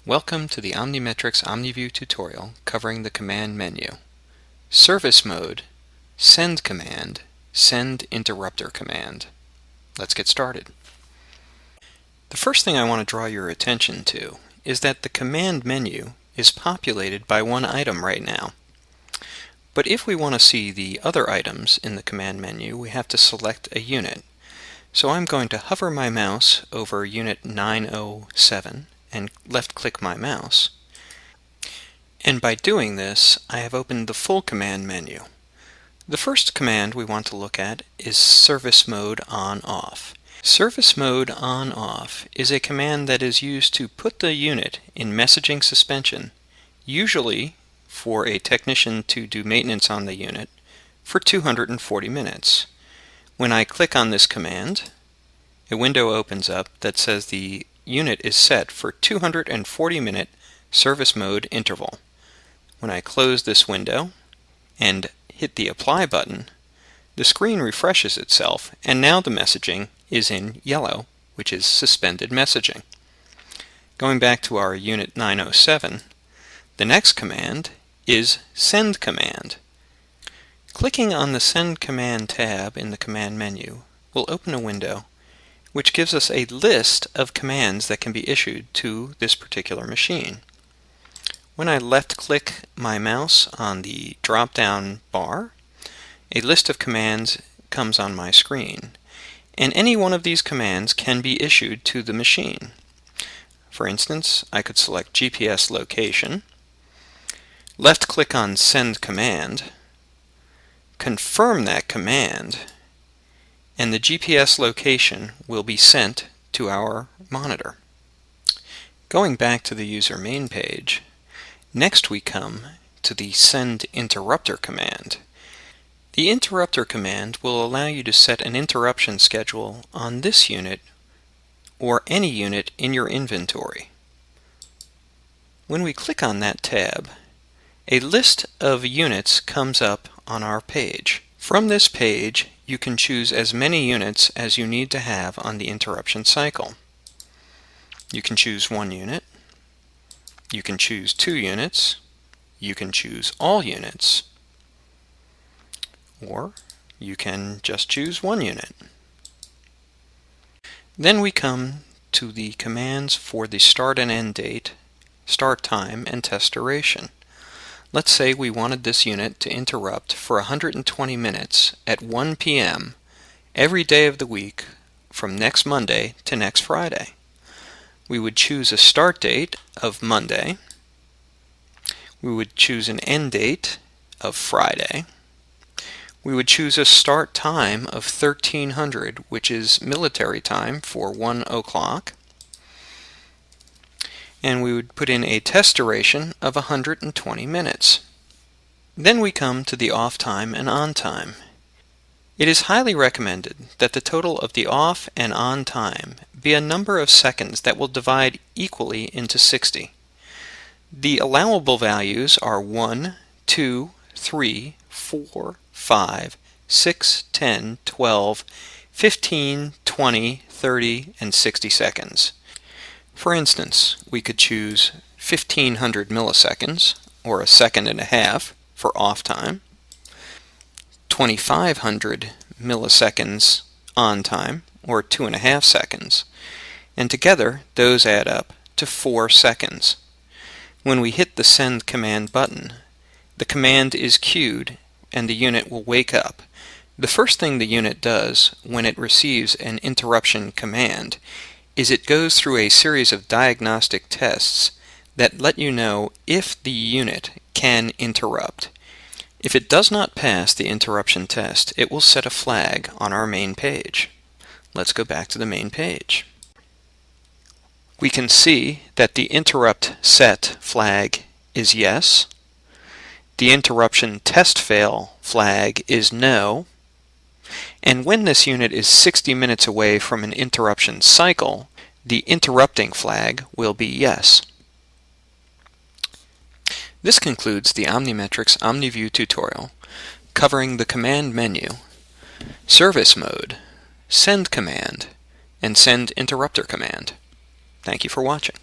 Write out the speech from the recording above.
Welcome to the Omnimetrics OmniView tutorial covering the command menu. Service mode, send command, send interrupter command. Let's get started. The first thing I want to draw your attention to is that the command menu is populated by one item right now. But if we want to see the other items in the command menu, we have to select a unit. So I'm going to hover my mouse over unit 907 and left-click my mouse. And by doing this, I have opened the full command menu. The first command we want to look at is service mode on-off. Service mode on-off is a command that is used to put the unit in messaging suspension, usually for a technician to do maintenance on the unit, for 240 minutes. When I click on this command, a window opens up that says the unit is set for 240-minute service mode interval. When I close this window and hit the Apply button, the screen refreshes itself, and now the messaging is in yellow, which is suspended messaging. Going back to our unit 907, the next command is send command. Clicking on the Send Command tab in the command menu will open a window which gives us a list of commands that can be issued to this particular machine. When I left-click my mouse on the drop-down bar, a list of commands comes on my screen, and any one of these commands can be issued to the machine. For instance, I could select GPS location, left-click on Send Command, confirm that command, and the GPS location will be sent to our monitor. Going back to the user main page, next we come to the Send Interrupter command. The interrupter command will allow you to set an interruption schedule on this unit or any unit in your inventory. When we click on that tab, a list of units comes up on our page. From this page, you can choose as many units as you need to have on the interruption cycle. You can choose 1 unit, you can choose 2 units, you can choose all units, or you can just choose 1 unit. Then we come to the commands for the start and end date, start time, and test duration. Let's say we wanted this unit to interrupt for 120 minutes at 1 p.m. every day of the week from next Monday to next Friday. We would choose a start date of Monday. We would choose an end date of Friday. We would choose a start time of 1300, which is military time for 1 o'clock. And we would put in a test duration of 120 minutes. Then we come to the off time and on time. It is highly recommended that the total of the off and on time be a number of seconds that will divide equally into 60. The allowable values are 1, 2, 3, 4, 5, 6, 10, 12, 15, 20, 30, and 60 seconds. For instance, we could choose 1500 milliseconds, or a second and a half, for off time, 2500 milliseconds on time, or 2.5 seconds, and together those add up to 4 seconds. When we hit the Send Command button, the command is queued and the unit will wake up. The first thing the unit does when it receives an interruption command is it goes through a series of diagnostic tests that let you know if the unit can interrupt. If it does not pass the interruption test, it will set a flag on our main page. Let's go back to the main page. We can see that the interrupt set flag is yes, the interruption test fail flag is no, and when this unit is 60 minutes away from an interruption cycle, the interrupting flag will be yes. This concludes the Omnimetrics OmniView tutorial covering the command menu, service mode, send command, and send interrupter command. Thank you for watching.